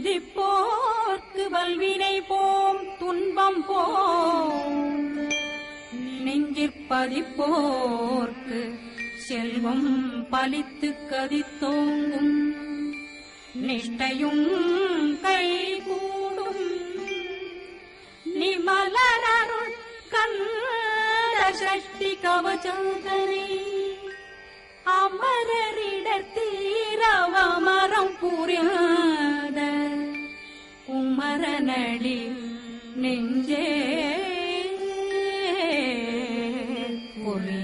துதிப்போர்க்கு வல்வினை போம் துன்பம் போம் நெஞ்சிற்பதிப்போர்க்கு செல்வம் பலித்து கதித்தோங்கும் நிஷ்டையும் கை கூடும் நிமலருள் கந்த சஷ்டி கவசந்தனை அமரரிடத்தீரவமரம் புரியாத குமரனடி நெஞ்சே பொறி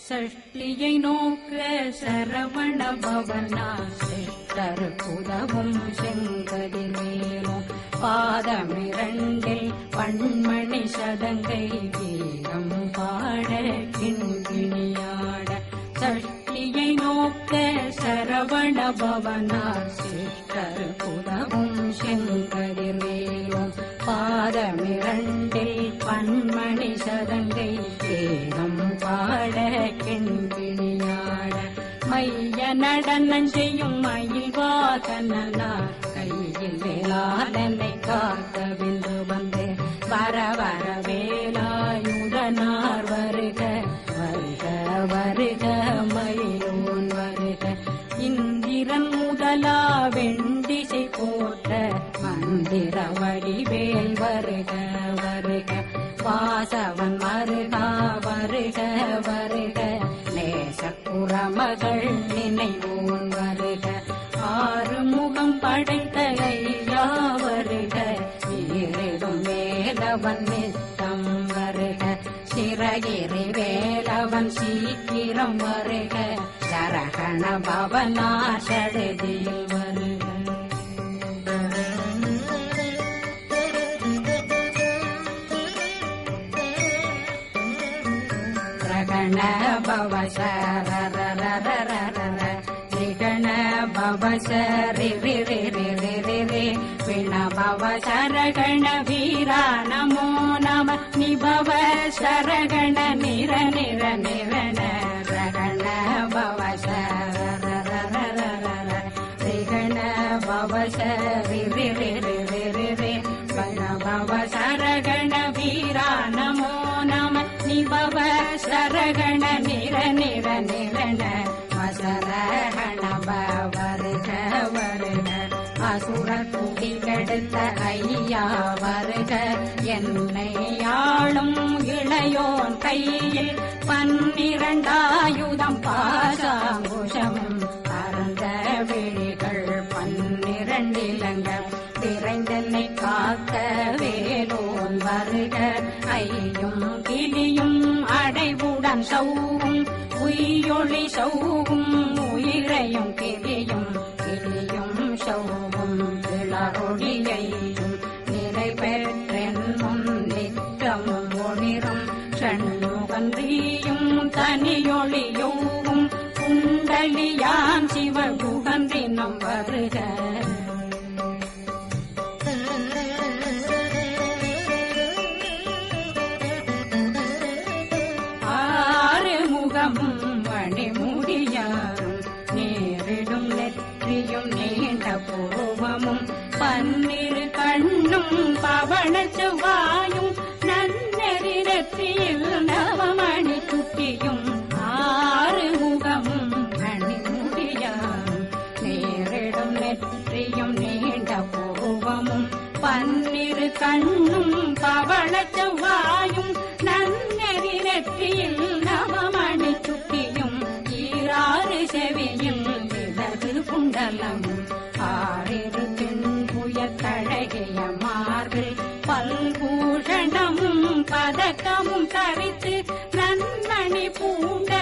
சஷ்டியை நோக்க சரவண பவனா சிஷ்டர் புதவும் செங்கதிரேனும் பாதமிரண்டில் பண்மணி சதங்கை கீதம் பாட கிண்கிணியாட சஷ்டியை நோக்க சரவண பவனா சிஷ்டர் புதவும் செங்கதிரேனும் பாதமிரண்டில் பண்மணி சதங்கை கீதம் பாட கிண்கிணியாட மைய நடனம் செய்யும் மயில் வாசனா கையில் வேளாளனை காக்க விந்து வந்து வர வர வேலாயுதனார் வருக வருக வருக மயிலோன் வருக இந்திரன் முதலா வெண்டிசை போற்ற மந்திர வடிவேல் வருக வருக வாசவன் வருகா வருக வருக நேசப்புறமகள் நினைவோன் வருக ஆறுமுகம் படைத்த ஐயா வருக ஈரிடும் வேலவன் நித்தம் வருக சிறகிரி வேலவன் சீக்கிரம் வருக சரகண பவனா சடுதியில் வருக ரகண பவ சரரரரரர ரிகண பவ சரி ரி ரி ரி ரி ரி ரி விண பவ சரகண வீரா நமோ நம நிபவ சரகண நிர நிர நிரண ரகண பவ சரரரரரர ரிகண பவ சரி ரி ரி ரி ரி ரி ரி விண பவ சரகண வீரா நமோ நம நிபவ சரகண நிர நிர நிரண வசரகண வருக வருக அசுர குடி கெடுத்த ஐயா வருக என்னை ஆளும் இளையோன் கையில் 12 பாசாங்குஷமும் பரந்த விழிகள் 12 இலங்க விரைந்தனை காக்க வேலோன் வருக ஐயும் கிளியும் அடைவுடன் சௌவும் உயிரொளி சௌவும் உயிரையும் கிளியும் கிளியும் சௌவும் இளரொளியையும் நிறை பெற்றென்னும் நிற்றமும் ஒளிரும் ஷண்முகன்றியும் தனியொளியோவும் குண்டலியான் சிவகுகன்றினம் வருக மணிமுடியாரும் நேரிடும் நெற்றியும் நீண்ட பூவமும் 12 கண்ணும் பவள செவ்வாயும் நன்னெறி நெற்றியில் நவமணி சுட்டியும் 6 முகமும் மணிமுடியாரும் நேரிடும் நெற்றியும் நீண்ட பூவமும் 12 கண்ணும் பவள செவ்வாயும் நன்னெறி நெற்றியில் நவமணி சுட்டியும் 6 செவியும் இடது குண்டலம் 6 தின்புயத்தழகிய மார்பில் பல்பூஷணமும் பதக்கமும் தரித்து நன்மணி பூண்ட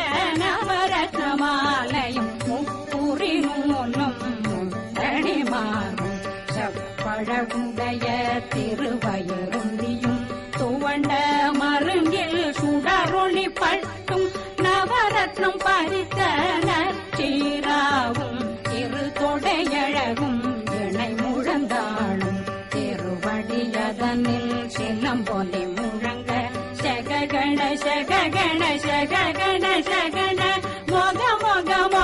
நவரத்ன மாலையும் முப்புரி நூலும் முத்தடி மாறும் செப்பழகுடைய திருவயருந்தியும் துவண்ட மருங்கில் சுடரொளி பட்டும் நவரத்னம் பறித்த நச்சீராவும் இரு தொடையழகும் இணை முழந்தாளும் திருவடியதனில் சிலம்பொலி முழங்க செகக ಗಣಶ ಗಣಶ ಗಣಶ ಗಣ ಮೊಗ ಮೊಗ